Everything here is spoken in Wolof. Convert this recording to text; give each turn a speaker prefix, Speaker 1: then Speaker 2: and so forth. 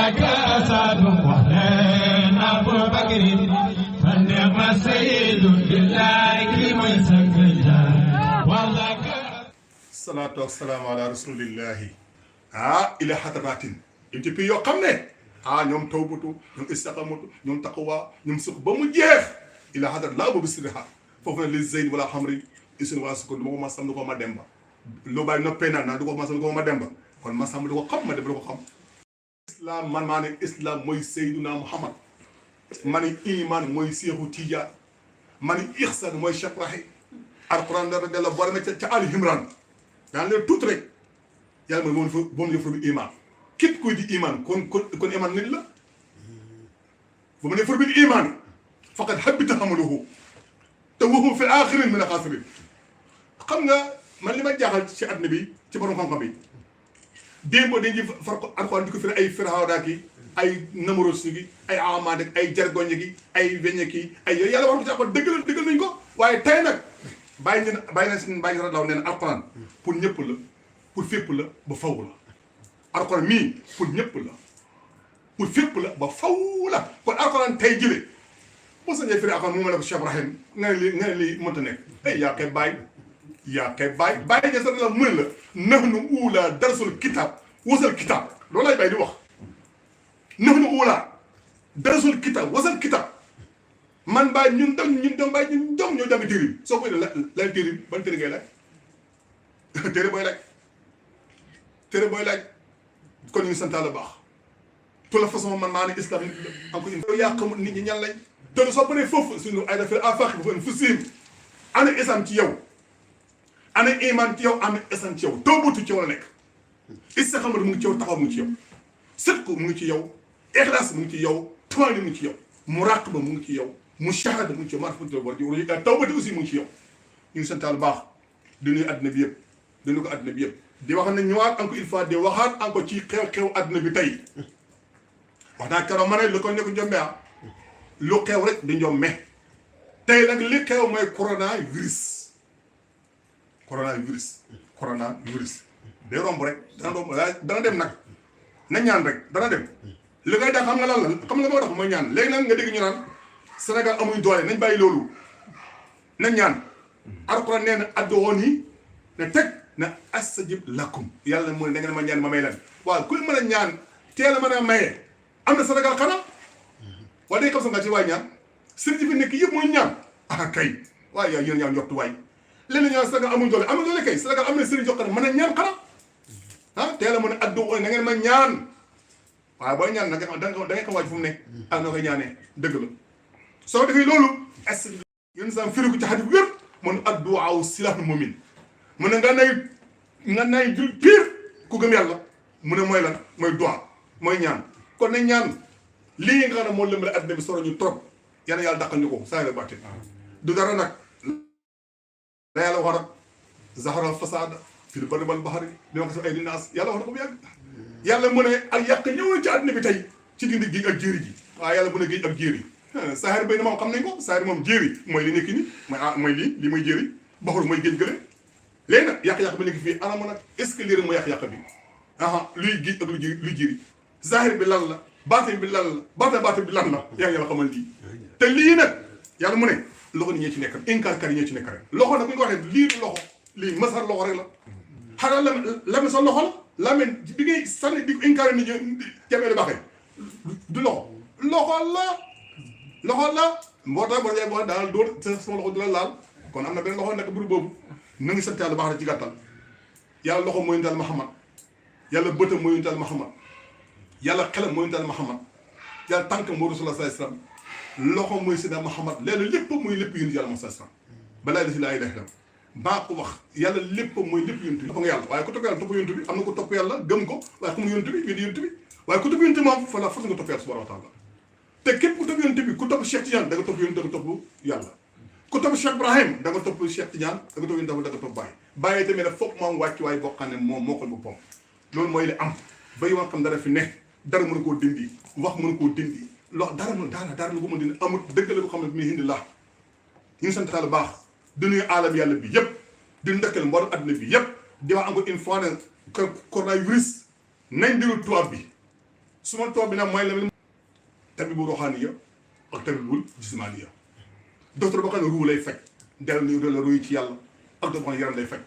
Speaker 1: وذاك أسد وحنان أبو بكر فنعم السيد لله كريم سكجان وذاك
Speaker 2: الصلاة والسلام على رسول الله إلى حضرات انت في يو خامني ñom tawbutu ñom istiqamatu ñom taqwa ñom sukk ba mu jeex ila hadar la bu bisriha fofu li zayd wala hamri isun wa sukk mo ma sam ko ma demba lo bay noppé na du ko ma sam ko ma demba kon ma sam du ko xam ma dem du ko xam islam man mané islam moy sayyiduna muhammad mani iman moy cheikhu tidiane mani ihsan moy cheikh rahi alquran da la boré ci ali imran dan le tout rek yalla mo fa bom ñu fa iman képp kuy di iman kon iman nit la bu ma ne fur bil iman faqad habita amaluhu te waxu fi axirin min xaasirin xam nga man li ma jaaxal ci àdduna bi ci borom xam-xam bi démb dañuy far ko alxuraan di ko firi ay firawda ki ay namuros gi ay amad ak ay jargoñ gi ay weñ ki ay yooyu yàlla wax ko ci alxuraan dëggal nañ ko waaye tey nag bàyyi na daw neen alxuraan pour ñëpp la pour fépp la ba faw la alxuraan mii pour ñëpp la pour fépp la ba faw la kon alxuraan tey jëlee boo sañee firi alxuraan mu ma ne ko Cheikh Ibrahim nga ne lii mënta nekk ay yaa koy bàyyi ja sax la mu ne la nahnu uula darsul kitab wasal kitab loolu lay bàyyi di wax nahnu uula darsul kitab wasal kitab man bàyyi ñun doom bàyyi ñun doom ñoo jàng téere soo koy ne lay téere ban téere ngay laaj téere booy laaj kon ñu sant la baax toute la façon man maa ne islam encore une fois yaa xamul nit ñi ñan lañ te soo paree foofu suñu ay dafay afaax bu fa fu siim ana islam ci yow ana iman ci yow ana islam ci yow toobutu ci yow la nekk istixaamatu mu ngi ci yow taxaw mu ngi ci yow sidqu mu ngi ci yow ixlaas mu ngi ci yow tuwaani mu ngi ci yow muraqaba mu ngi ci yow mushahada mu ngi ci yow maarifatu war ji tawbati aussi mu ngi ci yow ñu ngi sant la baax di nuyu àddina bi yëpp di nuyu ko àddina bi yëpp di wax ne ñëwaat encore une fois di waxaat encore ci xew-xew àdduna bi tey wax naa keroog ma ne lu ko nekk njombe lu xew rek di njombe tey nag li xew mooy coronavirus day romb rek dana dem nag na ñaan rek dana dem li ngay def xam nga lan la xam nga moo tax mooy ñaan léegi nag nga dégg ñu naan Sénégal amuñ doole nañ bàyyi loolu nañ ñaan alxuraan nee na adduwoon yi ne teg na astajib lakum yàlla mu ne da ngeen ma ñaan ma may leen waaw ku mën a ñaan teel a mën a maye am na Sénégal xanaa waaye day xam sa nga ci waay ñaan sëriñ bi nekk yëpp mooy ñaan kay waaye yow yéen yaa njortu waay léeg-léeg ñaan Sénégal amuñ doole kay Sénégal am na sëriñ jox mën a ñaan xanaa teel a mën a addu da ngeen ma ñaan waaye booy ñaan nag da ngay ko waaj fu mu ne ak noo koy ñaanee dëgg la soo defee loolu astajib yéen sam firi ko ci xadis wér mun adduwaaw silahul mu'min mu ne nga nay jul pire ku gëm yàlla mu ne mooy lan mooy doa mooy ñaan kon ne ñaan lii nga xam ne moo lëmbale adduna bi soro ñu trop yàlla yàlla dàqal ñu ko saa la bàtte du dara nag la yàlla wax nag zaharal fasada fil barri wal bahri li ma ko ay dinaas yàlla wax na ko bu yàgg yàlla mu ne ak yàq ñëwoon ci adduna bi tey ci dindi géej ak jéeri ji waaw yàlla mu ne géej ak jéeri saxaar bay na moom xam nañ ko saxaar moom jéeri mooy li nekk ni mooy lii mooy jéeri baxul mooy géej gële léegi nag yàq-yàq bi nekk fii anam nag est-ce que lii rek mooy yàq-yàq bi luy géej ak luy jéeri zahir bi lan la baatin bi lan la baatin bi lan la yaa ngi yàlla xamal lii te lii nag yàlla mu ne loxo ni ñee ci nekk incarkar yi ñee ci nekk rek loxo nag bu ñu ko waxee lii loxo lii masar loxo rek la xanaa lame sa loxo la lame bi ngay sànni di ko incaré ni jamee di baaxee du loxo la moo tax boo jaay boo daal dóor sama loxo du la laal kon am na benn loxo nekk buru boobu na ngi sant yàlla baax na ci gàttal yàlla loxo mooy yonental Muhammad yàlla bëtam mooy yonental Muhammad yàlla xelam mooy yonental Muhammad yàlla tànkam mooy Rasulullah sallallahu alayhi wasallam loxo mooy Seydina Muhammad lépp mooy lépp yonent yàlla sallallahu alayhi wasallam balaa def laa ilaha illallah maa ko wax yàlla lépp mooy lépp yonent bi topp nga yàlla waaye ku topp yàlla topp yonent bi am na ko topp yàlla gëm ko waaye ku mu yonent bi weddi yonent bi waaye ku topp yonent moom fa la force nga topp yàlla subhanahu wa taala te képp ku topp yonent bi ku topp Cheikh Tidiane da nga topp yonent da nga topp yàlla ku topp Cheikh Ibrahim da nga topp Cheikh Tidiane da nga topp yonent da nga topp Baye tamit nag foog moom wàcc waaye boo xam ne moom moo ko boppam loolu mooy li am ba yoon xam dara fi ne dara mënu koo dindi wax mënu koo dindi dara lu ko mën dindi amul dëgg la ko xam ne mi hindi laa ñu ngi sant Yàlla baax di nuyu aalam yàlla bi yëpp di ndekkal mboolem adduna bi yëpp di wax encore une fois ne coronavirus nañ diru tubaab bi suma tool bi nag mooy la tabibu ruhaniya ak tabibul jismaniya docteur boo xam ne ruu lay faj dellu ni la ruy ci yàlla ak docteur boo xam ne yaram lay faj